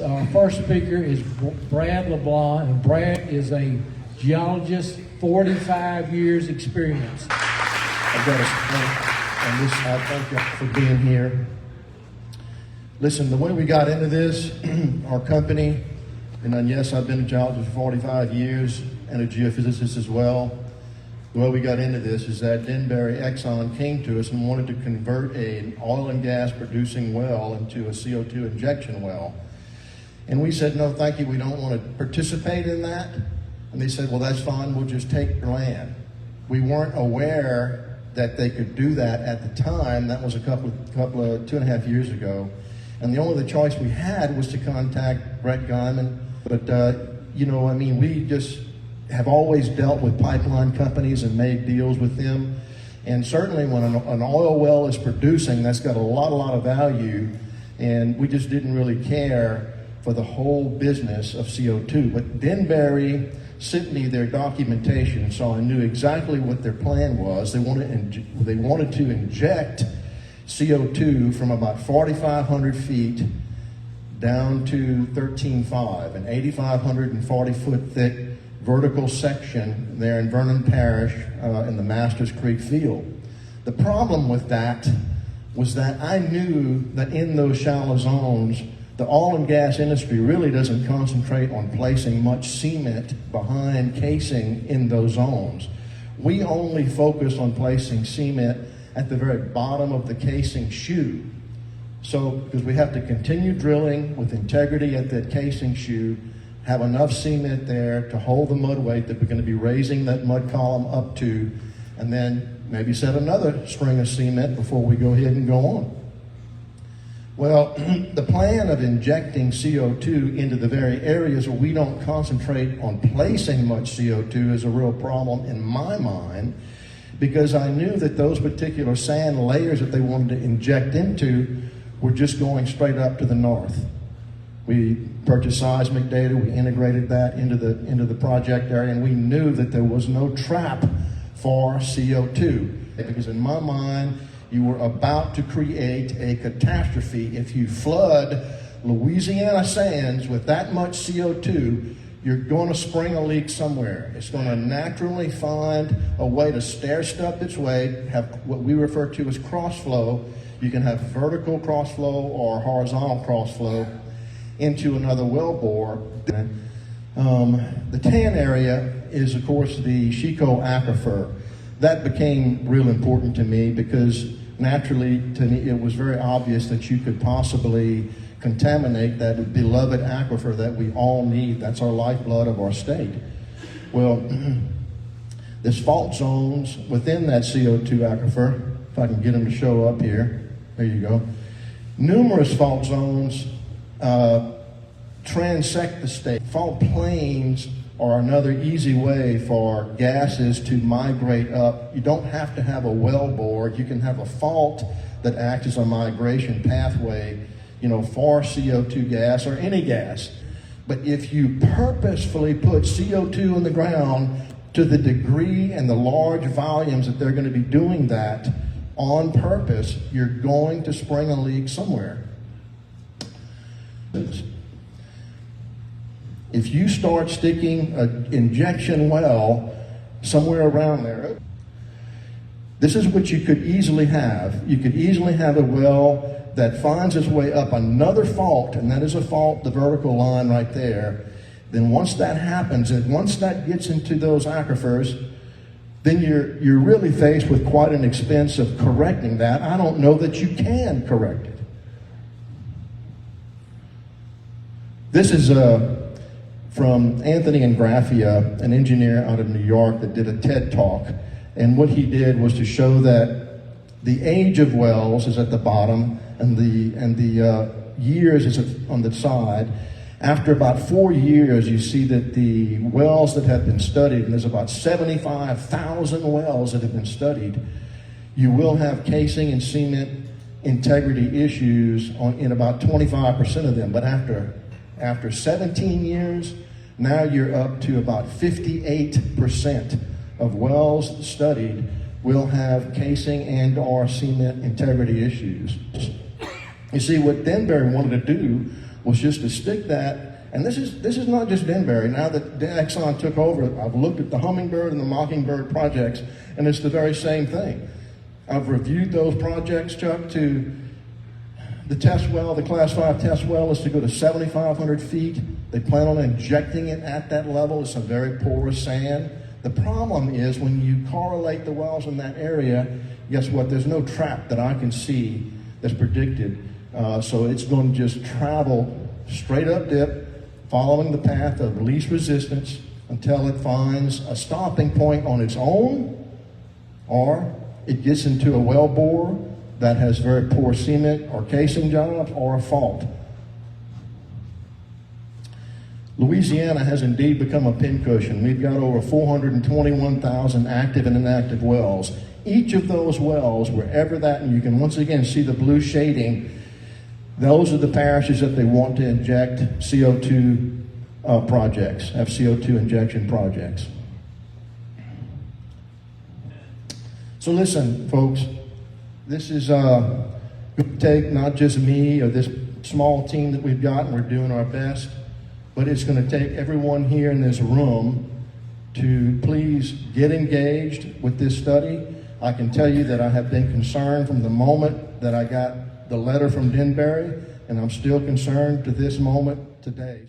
Our first speaker is Brad LeBlanc, and Brad is a geologist, 45 years experience. I've got to on this. I thank you for being here. Listen, the way we got into this, our company, and yes, I've been a geologist for 45 years and a geophysicist as well. The way we got into this is that Denbury Exxon came to us and wanted to convert an oil and gas producing well into a CO2 injection well. And we said, no, thank you, we don't want to participate in that. And they said, well, that's fine, we'll just take your land. We weren't aware that they could do that at the time. That was a couple of 2.5 years ago. And the only choice we had was to contact Brett Guyman. But, we just have always dealt with pipeline companies and made deals with them. And certainly when an oil well is producing, that's got a lot of value. And we just didn't really care for the whole business of CO2. But Denbury sent me their documentation, so I knew exactly what their plan was. They wanted to inject CO2 from about 4,500 feet down to 13.5, an 8,540 foot thick vertical section there in Vernon Parish in the Masters Creek field. The problem with that was that I knew that in those shallow zones, the oil and gas industry really doesn't concentrate on placing much cement behind casing in those zones. We only focus on placing cement at the very bottom of the casing shoe. So, because we have to continue drilling with integrity at that casing shoe, have enough cement there to hold the mud weight that we're going to be raising that mud column up to, and then maybe set another string of cement before we go ahead and go on. Well, the plan of injecting CO2 into the very areas where we don't concentrate on placing much CO2 is a real problem in my mind, because I knew that those particular sand layers that they wanted to inject into were just going straight up to the north. We purchased seismic data, we integrated that into the project area, and we knew that there was no trap for CO2. Because in my mind, you were about to create a catastrophe. If you flood Louisiana sands with that much CO2, you're going to spring a leak somewhere. It's going to naturally find a way to stair-step its way, have what we refer to as cross-flow. You can have vertical cross-flow or horizontal cross-flow into another wellbore. The tan area is, of course, the Chico aquifer. That became real important to me because naturally, to me, it was very obvious that you could possibly contaminate that beloved aquifer that we all need. That's our lifeblood of our state. Well, there's fault zones within that CO2 aquifer. If I can get them to show up here. There you go. Numerous fault zones transect the state. Fault plains are another easy way for gases to migrate up. You don't have to have a wellbore. You can have a fault that acts as a migration pathway, for CO2 gas or any gas. But if you purposefully put CO2 in the ground to the degree and the large volumes that they're going to be doing that on purpose, you're going to spring a leak somewhere. If you start sticking an injection well somewhere around there, this is what you could easily have. You could easily have a well that finds its way up another fault, and that is a fault, the vertical line right there. Then once that happens, and once that gets into those aquifers, then you're really faced with quite an expense of correcting that. I don't know that you can correct it. This is from Anthony Ingraffia, an engineer out of New York that did a TED Talk. And what he did was to show that the age of wells is at the bottom and the years is on the side. After about 4 years, you see that the wells that have been studied, and there's about 75,000 wells that have been studied, you will have casing and cement integrity issues in about 25% of them. But after 17 years, now you're up to about 58% of wells studied will have casing and or cement integrity issues. You see, what Denbury wanted to do was just to stick that, and this is not just Denbury. Now that Exxon took over, I've looked at the Hummingbird and the Mockingbird projects, and it's the very same thing. I've reviewed those projects, Chuck, to the test well, the Class 5 test well is to go to 7,500 feet. They plan on injecting it at that level. It's a very porous sand. The problem is when you correlate the wells in that area, guess what? There's no trap that I can see that's predicted. So it's going to just travel straight up dip, following the path of least resistance until it finds a stopping point on its own, or it gets into a well bore that has very poor cement or casing jobs, or a fault. Louisiana has indeed become a pincushion. We've got over 421,000 active and inactive wells. Each of those wells, wherever that, and you can once again see the blue shading, those are the parishes that they want to inject CO2 projects, have CO2 injection projects. So listen, folks, this is going to take not just me or this small team that we've got, and we're doing our best, but it's going to take everyone here in this room to please get engaged with this study. I can tell you that I have been concerned from the moment that I got the letter from Denbury, and I'm still concerned to this moment today.